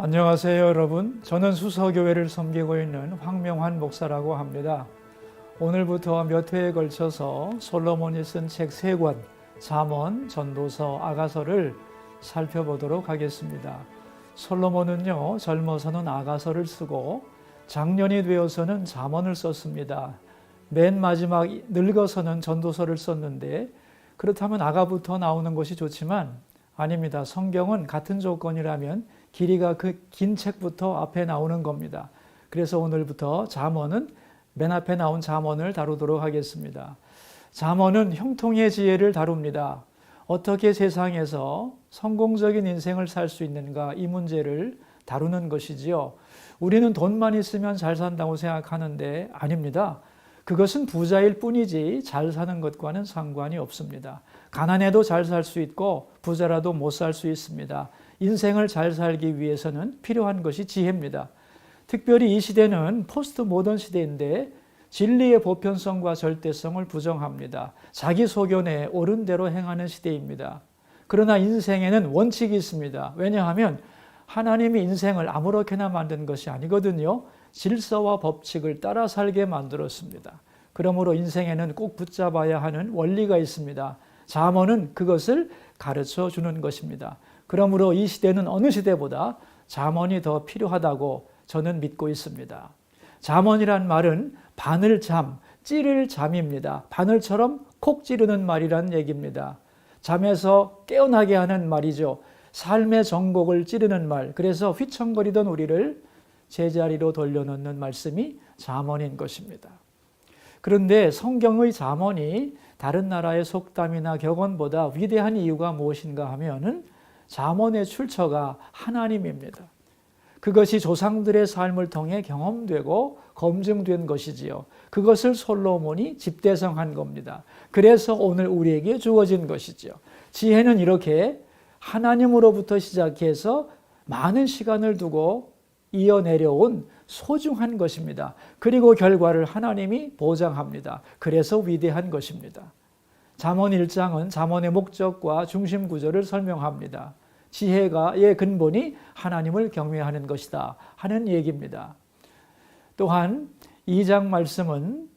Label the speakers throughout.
Speaker 1: 안녕하세요, 여러분. 저는 수서교회를 섬기고 있는 황명환 목사라고 합니다. 오늘부터 몇 회에 걸쳐서 솔로몬이 쓴 책 3권, 잠언, 전도서, 아가서를 살펴보도록 하겠습니다. 솔로몬은요, 젊어서는 아가서를 쓰고 장년이 되어서는 잠언을 썼습니다. 맨 마지막 늙어서는 전도서를 썼는데, 그렇다면 아가부터 나오는 것이 좋지만 아닙니다. 성경은 같은 조건이라면 길이가 그 긴 책부터 앞에 나오는 겁니다. 그래서 오늘부터 잠언은 맨 앞에 나온 잠언을 다루도록 하겠습니다. 잠언은 형통의 지혜를 다룹니다. 어떻게 세상에서 성공적인 인생을 살 수 있는가, 이 문제를 다루는 것이지요. 우리는 돈만 있으면 잘 산다고 생각하는데 아닙니다. 그것은 부자일 뿐이지 잘 사는 것과는 상관이 없습니다. 가난해도 잘 살 수 있고 부자라도 못 살 수 있습니다. 인생을 잘 살기 위해서는 필요한 것이 지혜입니다. 특별히 이 시대는 포스트 모던 시대인데 진리의 보편성과 절대성을 부정합니다. 자기 소견에 옳은 대로 행하는 시대입니다. 그러나 인생에는 원칙이 있습니다. 왜냐하면 하나님이 인생을 아무렇게나 만든 것이 아니거든요. 질서와 법칙을 따라 살게 만들었습니다. 그러므로 인생에는 꼭 붙잡아야 하는 원리가 있습니다. 잠언은 그것을 가르쳐 주는 것입니다. 그러므로 이 시대는 어느 시대보다 잠언이 더 필요하다고 저는 믿고 있습니다. 잠언이란 말은 바늘잠, 찌를 잠입니다. 바늘처럼 콕 찌르는 말이란 얘기입니다. 잠에서 깨어나게 하는 말이죠. 삶의 정곡을 찌르는 말. 그래서 휘청거리던 우리를 제자리로 돌려놓는 말씀이 잠언인 것입니다. 그런데 성경의 잠언이 다른 나라의 속담이나 격언보다 위대한 이유가 무엇인가 하면은 잠언의 출처가 하나님입니다. 그것이 조상들의 삶을 통해 경험되고 검증된 것이지요. 그것을 솔로몬이 집대성한 겁니다. 그래서 오늘 우리에게 주어진 것이지요. 지혜는 이렇게 하나님으로부터 시작해서 많은 시간을 두고 이어내려온 소중한 것입니다. 그리고 결과를 하나님이 보장합니다. 그래서 위대한 것입니다. 잠언 1장은 잠언의 목적과 중심 구조를 설명합니다. 지혜가의 근본이 하나님을 경외하는 것이다 하는 얘기입니다. 또한 2장 말씀은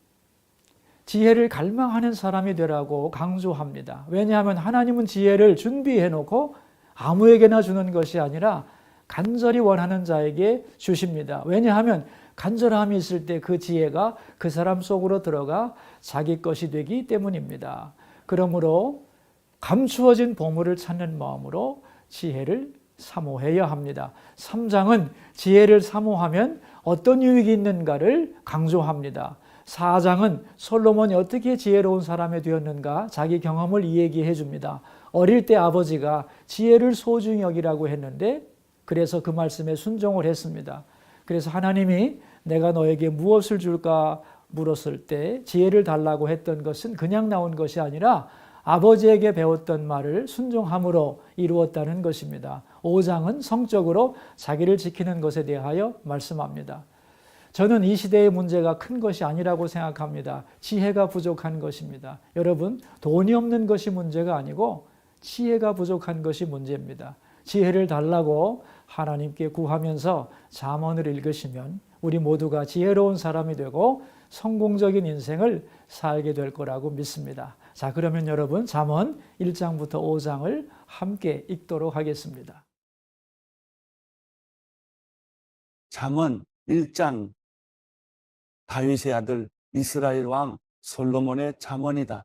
Speaker 1: 지혜를 갈망하는 사람이 되라고 강조합니다. 왜냐하면 하나님은 지혜를 준비해 놓고 아무에게나 주는 것이 아니라 간절히 원하는 자에게 주십니다. 왜냐하면 간절함이 있을 때 그 지혜가 그 사람 속으로 들어가 자기 것이 되기 때문입니다. 그러므로 감추어진 보물을 찾는 마음으로 지혜를 사모해야 합니다. 3장은 지혜를 사모하면 어떤 유익이 있는가를 강조합니다. 4장은 솔로몬이 어떻게 지혜로운 사람이 되었는가 자기 경험을 이야기해 줍니다. 어릴 때 아버지가 지혜를 소중히 여기라고 했는데 그래서 그 말씀에 순종을 했습니다. 그래서 하나님이 내가 너에게 무엇을 줄까 물었을 때 지혜를 달라고 했던 것은 그냥 나온 것이 아니라 아버지에게 배웠던 말을 순종함으로 이루었다는 것입니다. 5장은 성적으로 자기를 지키는 것에 대하여 말씀합니다. 저는 이 시대의 문제가 큰 것이 아니라고 생각합니다. 지혜가 부족한 것입니다. 여러분, 돈이 없는 것이 문제가 아니고 지혜가 부족한 것이 문제입니다. 지혜를 달라고 하나님께 구하면서 잠언을 읽으시면 우리 모두가 지혜로운 사람이 되고 성공적인 인생을 살게 될 거라고 믿습니다. 자, 그러면 여러분 잠언 1장부터 5장을 함께 읽도록 하겠습니다.
Speaker 2: 잠언 1장 다윗의 아들 이스라엘 왕 솔로몬의 잠언이다.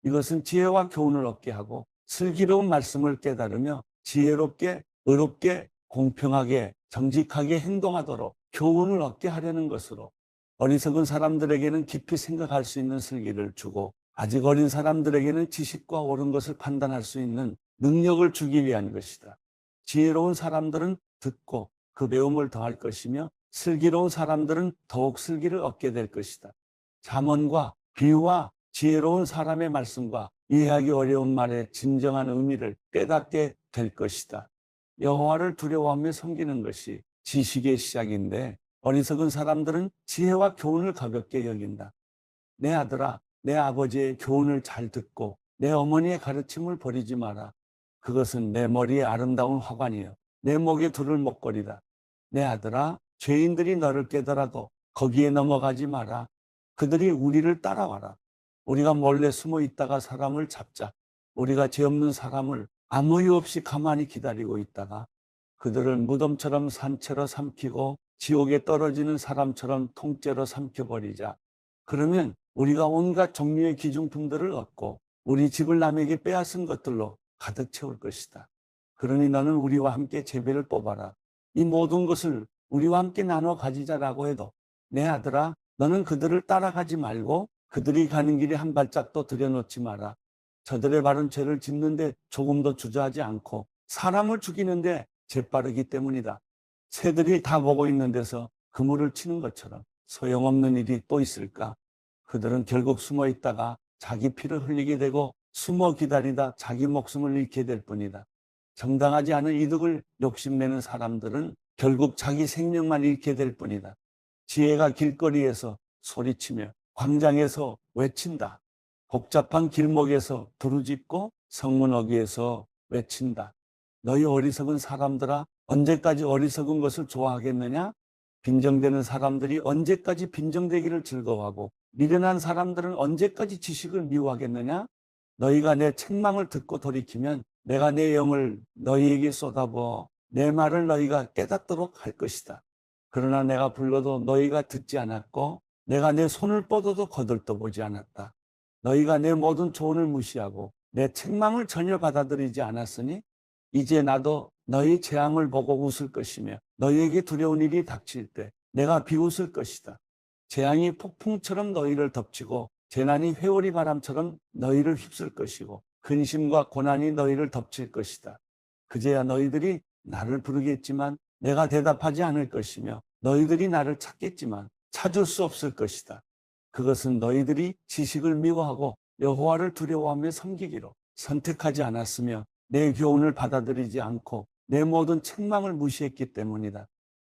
Speaker 2: 이것은 지혜와 교훈을 얻게 하고 슬기로운 말씀을 깨달으며 지혜롭게 의롭게 공평하게 정직하게 행동하도록 교훈을 얻게 하려는 것으로 어리석은 사람들에게는 깊이 생각할 수 있는 슬기를 주고 아직 어린 사람들에게는 지식과 옳은 것을 판단할 수 있는 능력을 주기 위한 것이다. 지혜로운 사람들은 듣고 그 배움을 더할 것이며 슬기로운 사람들은 더욱 슬기를 얻게 될 것이다. 잠언과 비유와 지혜로운 사람의 말씀과 이해하기 어려운 말의 진정한 의미를 깨닫게 될 것이다. 여호와를 두려워하며 섬기는 것이 지식의 시작인데 어리석은 사람들은 지혜와 교훈을 가볍게 여긴다. 내 아들아, 내 아버지의 교훈을 잘 듣고 내 어머니의 가르침을 버리지 마라. 그것은 내 머리에 아름다운 화관이요 내 목에 두를 목걸이다. 내 아들아, 죄인들이 너를 깨더라도 거기에 넘어가지 마라. 그들이 우리를 따라와라. 우리가 몰래 숨어 있다가 사람을 잡자. 우리가 죄 없는 사람을 아무 이유 없이 가만히 기다리고 있다가 그들을 무덤처럼 산채로 삼키고 지옥에 떨어지는 사람처럼 통째로 삼켜버리자. 그러면 우리가 온갖 종류의 기중품들을 얻고 우리 집을 남에게 빼앗은 것들로 가득 채울 것이다. 그러니 너는 우리와 함께 제비를 뽑아라. 이 모든 것을 우리와 함께 나눠 가지자라고 해도 내 아들아, 너는 그들을 따라가지 말고 그들이 가는 길에 한 발짝도 들여놓지 마라. 저들의 바른 죄를 짓는데 조금도 주저하지 않고 사람을 죽이는데 재빠르기 때문이다. 새들이 다 보고 있는 데서 그물을 치는 것처럼 소용없는 일이 또 있을까? 그들은 결국 숨어 있다가 자기 피를 흘리게 되고 숨어 기다리다 자기 목숨을 잃게 될 뿐이다. 정당하지 않은 이득을 욕심내는 사람들은 결국 자기 생명만 잃게 될 뿐이다. 지혜가 길거리에서 소리치며 광장에서 외친다. 복잡한 길목에서 부르짖고 성문 어귀에서 외친다. 너희 어리석은 사람들아, 언제까지 어리석은 것을 좋아하겠느냐? 빈정되는 사람들이 언제까지 빈정되기를 즐거워하고 미련한 사람들은 언제까지 지식을 미워하겠느냐? 너희가 내 책망을 듣고 돌이키면 내가 내 영을 너희에게 쏟아부어 내 말을 너희가 깨닫도록 할 것이다. 그러나 내가 불러도 너희가 듣지 않았고 내가 내 손을 뻗어도 거들떠보지 않았다. 너희가 내 모든 조언을 무시하고 내 책망을 전혀 받아들이지 않았으니 이제 나도 너희 재앙을 보고 웃을 것이며 너희에게 두려운 일이 닥칠 때 내가 비웃을 것이다. 재앙이 폭풍처럼 너희를 덮치고 재난이 회오리 바람처럼 너희를 휩쓸 것이고 근심과 고난이 너희를 덮칠 것이다. 그제야 너희들이 나를 부르겠지만 내가 대답하지 않을 것이며 너희들이 나를 찾겠지만 찾을 수 없을 것이다. 그것은 너희들이 지식을 미워하고 여호와를 두려워하며 섬기기로 선택하지 않았으며 내 교훈을 받아들이지 않고 내 모든 책망을 무시했기 때문이다.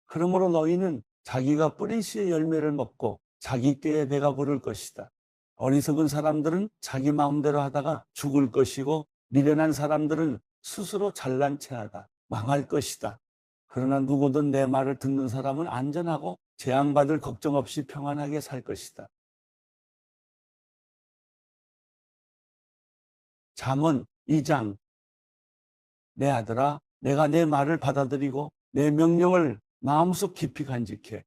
Speaker 2: 그러므로 너희는 자기가 뿌린 씨의 열매를 먹고 자기 꾀에 배가 부를 것이다. 어리석은 사람들은 자기 마음대로 하다가 죽을 것이고 미련한 사람들은 스스로 잘난 체하다 망할 것이다. 그러나 누구든 내 말을 듣는 사람은 안전하고 재앙받을 걱정 없이 평안하게 살 것이다. 잠언 2장. 내 아들아, 내가 내 말을 받아들이고 내 명령을 마음속 깊이 간직해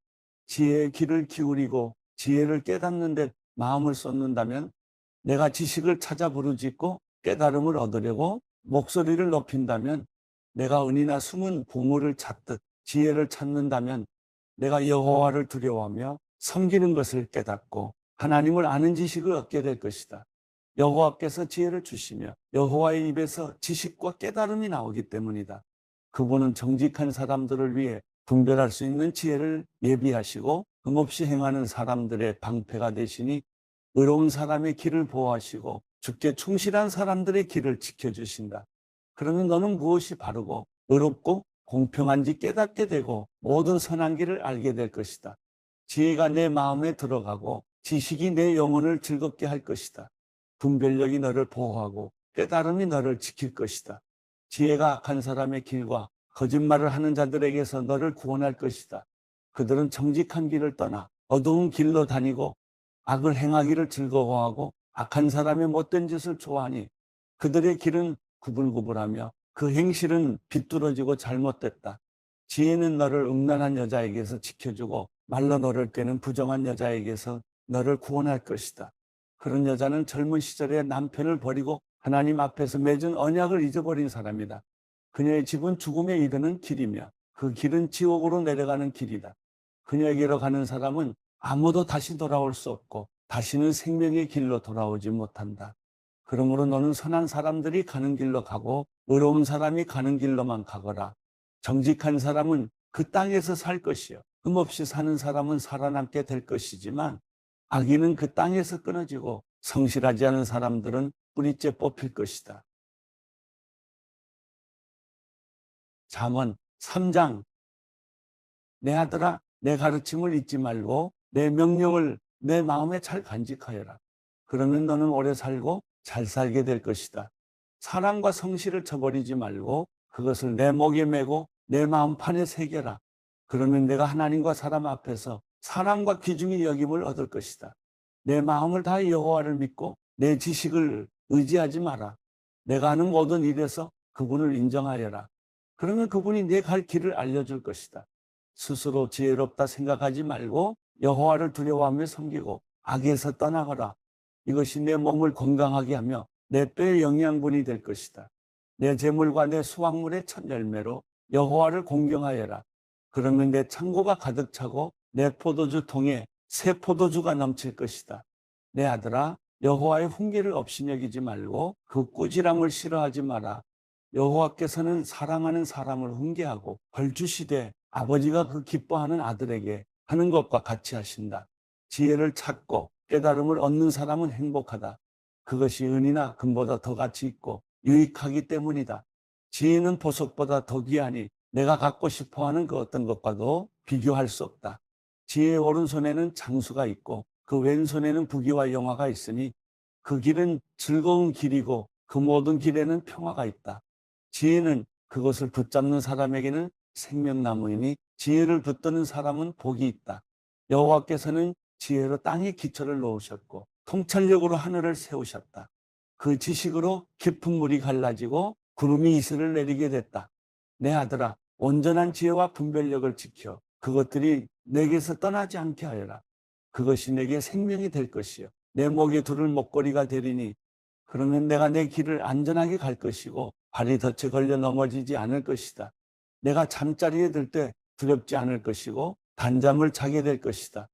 Speaker 2: 지혜의 귀를 기울이고 지혜를 깨닫는 데 마음을 쏟는다면 내가 지식을 찾아 부르짖고 깨달음을 얻으려고 목소리를 높인다면 내가 은이나 숨은 보물을 찾듯 지혜를 찾는다면 내가 여호와를 두려워하며 섬기는 것을 깨닫고 하나님을 아는 지식을 얻게 될 것이다. 여호와께서 지혜를 주시며 여호와의 입에서 지식과 깨달음이 나오기 때문이다. 그분은 정직한 사람들을 위해 분별할 수 있는 지혜를 예비하시고 흠없이 행하는 사람들의 방패가 되시니 의로운 사람의 길을 보호하시고 주께 충실한 사람들의 길을 지켜주신다. 그러면 너는 무엇이 바르고 의롭고 공평한지 깨닫게 되고 모든 선한 길을 알게 될 것이다. 지혜가 내 마음에 들어가고 지식이 내 영혼을 즐겁게 할 것이다. 분별력이 너를 보호하고 깨달음이 너를 지킬 것이다. 지혜가 악한 사람의 길과 거짓말을 하는 자들에게서 너를 구원할 것이다. 그들은 정직한 길을 떠나 어두운 길로 다니고 악을 행하기를 즐거워하고 악한 사람의 못된 짓을 좋아하니 그들의 길은 구불구불하며 그 행실은 비뚤어지고 잘못됐다. 지혜는 너를 음란한 여자에게서 지켜주고 말로 너를 꿰는 부정한 여자에게서 너를 구원할 것이다. 그런 여자는 젊은 시절에 남편을 버리고 하나님 앞에서 맺은 언약을 잊어버린 사람이다. 그녀의 집은 죽음에 이르는 길이며 그 길은 지옥으로 내려가는 길이다. 그녀에게로 가는 사람은 아무도 다시 돌아올 수 없고 다시는 생명의 길로 돌아오지 못한다. 그러므로 너는 선한 사람들이 가는 길로 가고 의로운 사람이 가는 길로만 가거라. 정직한 사람은 그 땅에서 살 것이요 흠없이 사는 사람은 살아남게 될 것이지만 악인은 그 땅에서 끊어지고 성실하지 않은 사람들은 뿌리째 뽑힐 것이다. 잠언 3장. 내 아들아, 내 가르침을 잊지 말고 내 명령을 내 마음에 잘 간직하여라. 그러면 너는 오래 살고 잘 살게 될 것이다. 사랑과 성실을 저버리지 말고 그것을 내 목에 메고 내 마음판에 새겨라. 그러면 내가 하나님과 사람 앞에서 사랑과 귀중히 여김을 얻을 것이다. 내 마음을 다해 여호와를 믿고 내 지식을 의지하지 마라. 내가 하는 모든 일에서 그분을 인정하여라. 그러면 그분이 내 갈 길을 알려줄 것이다. 스스로 지혜롭다 생각하지 말고 여호와를 두려워하며 섬기고 악에서 떠나거라. 이것이 내 몸을 건강하게 하며 내 뼈의 영양분이 될 것이다. 내 재물과 내 수확물의 첫 열매로 여호와를 공경하여라. 그러면 내 창고가 가득 차고 내 포도주 통에 새 포도주가 넘칠 것이다. 내 아들아, 여호와의 훈계를 없이 여기지 말고 그 꾸지람을 싫어하지 마라. 여호와께서는 사랑하는 사람을 훈계하고 벌 주시되 아버지가 그 기뻐하는 아들에게 하는 것과 같이 하신다. 지혜를 찾고 깨달음을 얻는 사람은 행복하다. 그것이 은이나 금보다 더 가치 있고 유익하기 때문이다. 지혜는 보석보다 더 귀하니 내가 갖고 싶어하는 그 어떤 것과도 비교할 수 없다. 지혜의 오른손에는 장수가 있고 그 왼손에는 부귀와 영화가 있으니 그 길은 즐거운 길이고 그 모든 길에는 평화가 있다. 지혜는 그것을 붙잡는 사람에게는 생명나무이니 지혜를 붙드는 사람은 복이 있다. 여호와께서는 지혜로 땅의 기초를 놓으셨고 통찰력으로 하늘을 세우셨다. 그 지식으로 깊은 물이 갈라지고 구름이 이슬을 내리게 됐다. 내 아들아, 온전한 지혜와 분별력을 지켜 그것들이 내게서 떠나지 않게 하여라. 그것이 내게 생명이 될 것이요 내 목에 두를 목걸이가 되리니 그러면 내가 내 길을 안전하게 갈 것이고 발이 덫에 걸려 넘어지지 않을 것이다. 내가 잠자리에 들 때 두렵지 않을 것이고 단잠을 자게 될 것이다.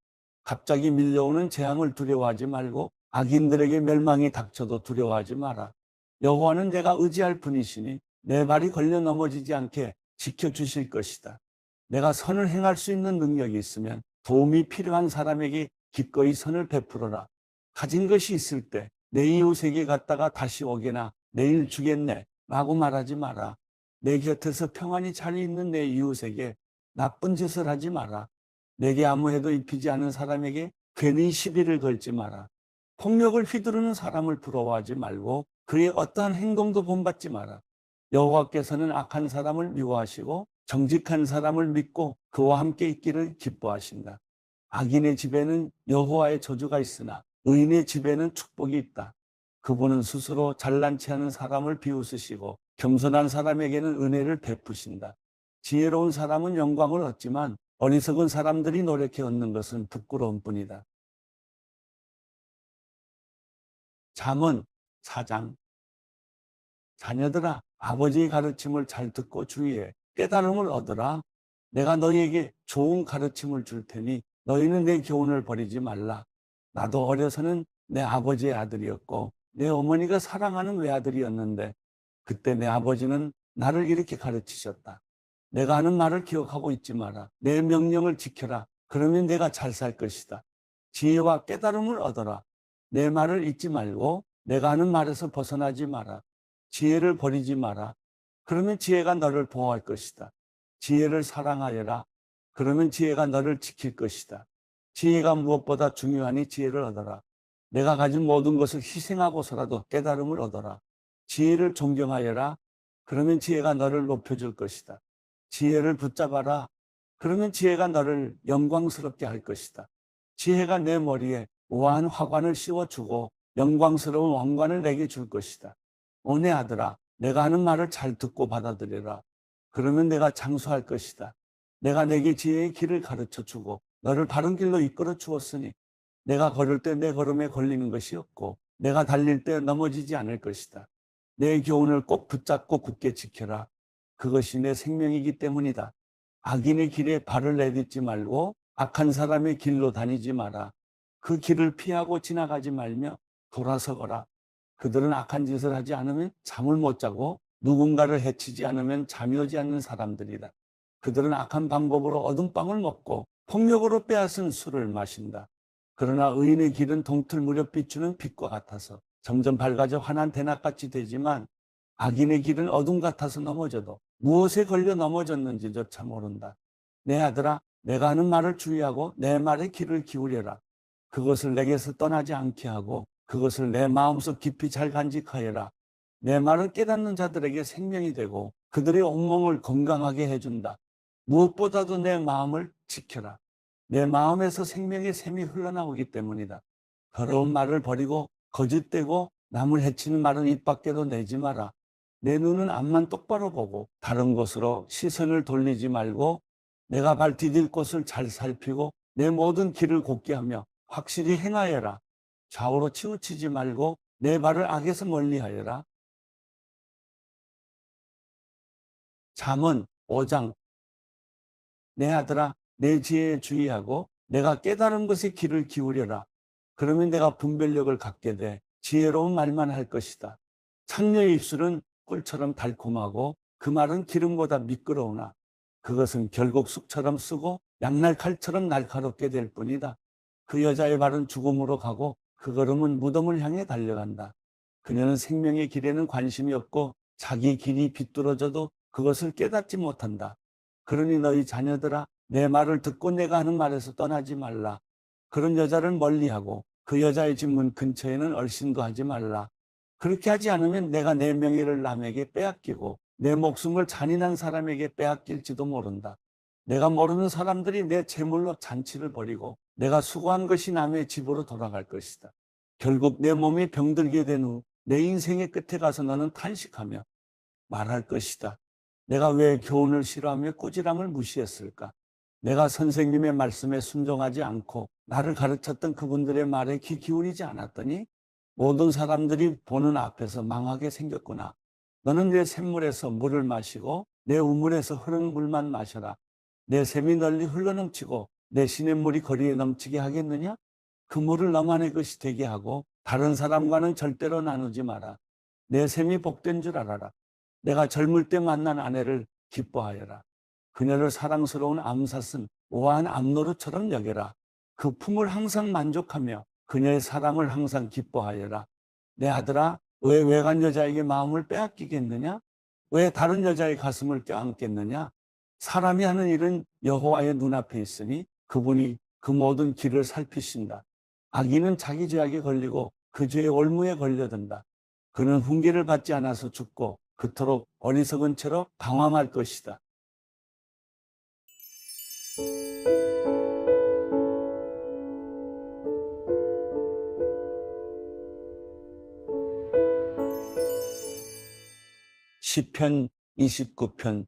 Speaker 2: 갑자기 밀려오는 재앙을 두려워하지 말고 악인들에게 멸망이 닥쳐도 두려워하지 마라. 여호와는 내가 의지할 분이시니 내 발이 걸려 넘어지지 않게 지켜주실 것이다. 내가 선을 행할 수 있는 능력이 있으면 도움이 필요한 사람에게 기꺼이 선을 베풀어라. 가진 것이 있을 때 내 이웃에게 갔다가 다시 오게나 내일 주겠네 라고 말하지 마라. 내 곁에서 평안히 잘 있는 내 이웃에게 나쁜 짓을 하지 마라. 내게 아무 해도 입히지 않은 사람에게 괜히 시비를 걸지 마라. 폭력을 휘두르는 사람을 부러워하지 말고 그의 어떠한 행동도 본받지 마라. 여호와께서는 악한 사람을 미워하시고 정직한 사람을 믿고 그와 함께 있기를 기뻐하신다. 악인의 집에는 여호와의 저주가 있으나 의인의 집에는 축복이 있다. 그분은 스스로 잘난 체하는 사람을 비웃으시고 겸손한 사람에게는 은혜를 베푸신다. 지혜로운 사람은 영광을 얻지만 어리석은 사람들이 노력해 얻는 것은 부끄러운 뿐이다. 잠언 4장. 자녀들아, 아버지의 가르침을 잘 듣고 주의해 깨달음을 얻으라. 내가 너희에게 좋은 가르침을 줄 테니 너희는 내 교훈을 버리지 말라. 나도 어려서는 내 아버지의 아들이었고 내 어머니가 사랑하는 외아들이었는데 그때 내 아버지는 나를 이렇게 가르치셨다. 내가 하는 말을 기억하고 있지 마라. 내 명령을 지켜라. 그러면 내가 잘 살 것이다. 지혜와 깨달음을 얻어라. 내 말을 잊지 말고 내가 하는 말에서 벗어나지 마라. 지혜를 버리지 마라. 그러면 지혜가 너를 보호할 것이다. 지혜를 사랑하여라. 그러면 지혜가 너를 지킬 것이다. 지혜가 무엇보다 중요하니 지혜를 얻어라. 내가 가진 모든 것을 희생하고서라도 깨달음을 얻어라. 지혜를 존경하여라. 그러면 지혜가 너를 높여줄 것이다. 지혜를 붙잡아라. 그러면 지혜가 너를 영광스럽게 할 것이다. 지혜가 내 머리에 우아한 화관을 씌워주고 영광스러운 왕관을 내게 줄 것이다. 오 내 아들아, 내가 하는 말을 잘 듣고 받아들여라. 그러면 내가 장수할 것이다. 내가 내게 지혜의 길을 가르쳐주고 너를 바른 길로 이끌어 주었으니 내가 걸을 때 내 걸음에 걸리는 것이 없고 내가 달릴 때 넘어지지 않을 것이다. 내 교훈을 꼭 붙잡고 굳게 지켜라. 그것이 내 생명이기 때문이다. 악인의 길에 발을 내딛지 말고 악한 사람의 길로 다니지 마라. 그 길을 피하고 지나가지 말며 돌아서거라. 그들은 악한 짓을 하지 않으면 잠을 못 자고 누군가를 해치지 않으면 잠이 오지 않는 사람들이다. 그들은 악한 방법으로 얻은 빵을 먹고 폭력으로 빼앗은 술을 마신다. 그러나 의인의 길은 동틀 무렵 비추는 빛과 같아서 점점 밝아져 환한 대낮같이 되지만 악인의 길은 어둠 같아서 넘어져도 무엇에 걸려 넘어졌는지조차 모른다. 내 아들아, 내가 하는 말을 주의하고 내 말에 귀를 기울여라. 그것을 내게서 떠나지 않게 하고 그것을 내 마음속 깊이 잘 간직하여라. 내 말을 깨닫는 자들에게 생명이 되고 그들의 온몸을 건강하게 해준다. 무엇보다도 내 마음을 지켜라. 내 마음에서 생명의 샘이 흘러나오기 때문이다. 더러운 말을 버리고 거짓되고 남을 해치는 말은 입 밖에도 내지 마라. 내 눈은 앞만 똑바로 보고 다른 곳으로 시선을 돌리지 말고 내가 발 디딜 곳을 잘 살피고 내 모든 길을 곧게 하며 확실히 행하여라. 좌우로 치우치지 말고 내 발을 악에서 멀리하여라. 잠언 5장. 내 아들아, 내 지혜에 주의하고 내가 깨달은 것에 귀를 기울여라. 그러면 내가 분별력을 갖게 돼 지혜로운 말만 할 것이다. 창녀의 입술은 꿀처럼 달콤하고 그 말은 기름보다 미끄러우나 그것은 결국 쑥처럼 쓰고 양날 칼처럼 날카롭게 될 뿐이다. 그 여자의 발은 죽음으로 가고 그 걸음은 무덤을 향해 달려간다. 그녀는 생명의 길에는 관심이 없고 자기 길이 비뚤어져도 그것을 깨닫지 못한다. 그러니 너희 자녀들아, 내 말을 듣고 내가 하는 말에서 떠나지 말라. 그런 여자를 멀리하고 그 여자의 집 문 근처에는 얼씬도 하지 말라. 그렇게 하지 않으면 내가 내 명예를 남에게 빼앗기고 내 목숨을 잔인한 사람에게 빼앗길지도 모른다. 내가 모르는 사람들이 내 재물로 잔치를 벌이고 내가 수고한 것이 남의 집으로 돌아갈 것이다. 결국 내 몸이 병들게 된 후 내 인생의 끝에 가서 너는 탄식하며 말할 것이다. 내가 왜 교훈을 싫어하며 꾸지람을 무시했을까? 내가 선생님의 말씀에 순종하지 않고 나를 가르쳤던 그분들의 말에 귀 기울이지 않았더니 모든 사람들이 보는 앞에서 망하게 생겼구나. 너는 내 샘물에서 물을 마시고 내 우물에서 흐르는 물만 마셔라. 내 샘이 널리 흘러넘치고 내 시냇물이 거리에 넘치게 하겠느냐? 그 물을 너만의 것이 되게 하고 다른 사람과는 절대로 나누지 마라. 내 샘이 복된 줄 알아라. 내가 젊을 때 만난 아내를 기뻐하여라. 그녀를 사랑스러운 암사슴 오한 암노루처럼 여겨라. 그 품을 항상 만족하며 그녀의 사랑을 항상 기뻐하여라. 내 아들아, 왜 외간 여자에게 마음을 빼앗기겠느냐? 왜 다른 여자의 가슴을 껴안겠느냐? 사람이 하는 일은 여호와의 눈앞에 있으니 그분이 그 모든 길을 살피신다. 악인은 자기 죄악에 걸리고 그 죄의 올무에 걸려든다. 그는 훈계를 받지 않아서 죽고 그토록 어리석은 채로 방황할 것이다. 시편 29편.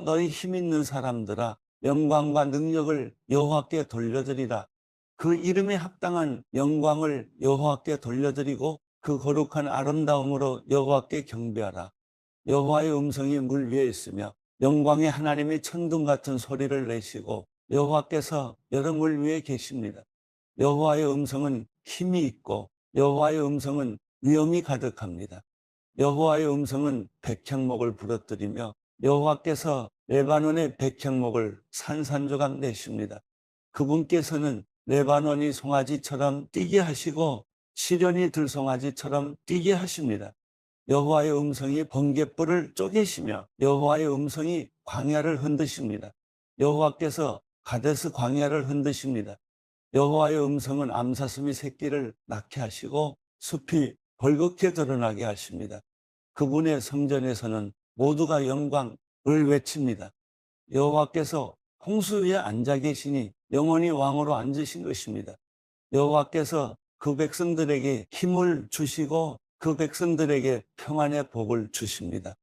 Speaker 2: 너희 힘 있는 사람들아, 영광과 능력을 여호와께 돌려드리라. 그 이름에 합당한 영광을 여호와께 돌려드리고 그 거룩한 아름다움으로 여호와께 경배하라. 여호와의 음성이 물 위에 있으며 영광의 하나님이 천둥 같은 소리를 내시고 여호와께서 여러 물 위에 계십니다. 여호와의 음성은 힘이 있고 여호와의 음성은 위엄이 가득합니다. 여호와의 음성은 백향목을 부러뜨리며 여호와께서 레바논의 백향목을 산산조각 내십니다. 그분께서는 레바논이 송아지처럼 뛰게 하시고 시련이 들송아지처럼 뛰게 하십니다. 여호와의 음성이 번갯불을 쪼개시며 여호와의 음성이 광야를 흔드십니다. 여호와께서 가데스 광야를 흔드십니다. 여호와의 음성은 암사슴이 새끼를 낳게 하시고 숲이 벌겋게 드러나게 하십니다. 그분의 성전에서는 모두가 영광을 외칩니다. 여호와께서 홍수 위에 앉아 계시니 영원히 왕으로 앉으신 것입니다. 여호와께서 그 백성들에게 힘을 주시고 그 백성들에게 평안의 복을 주십니다.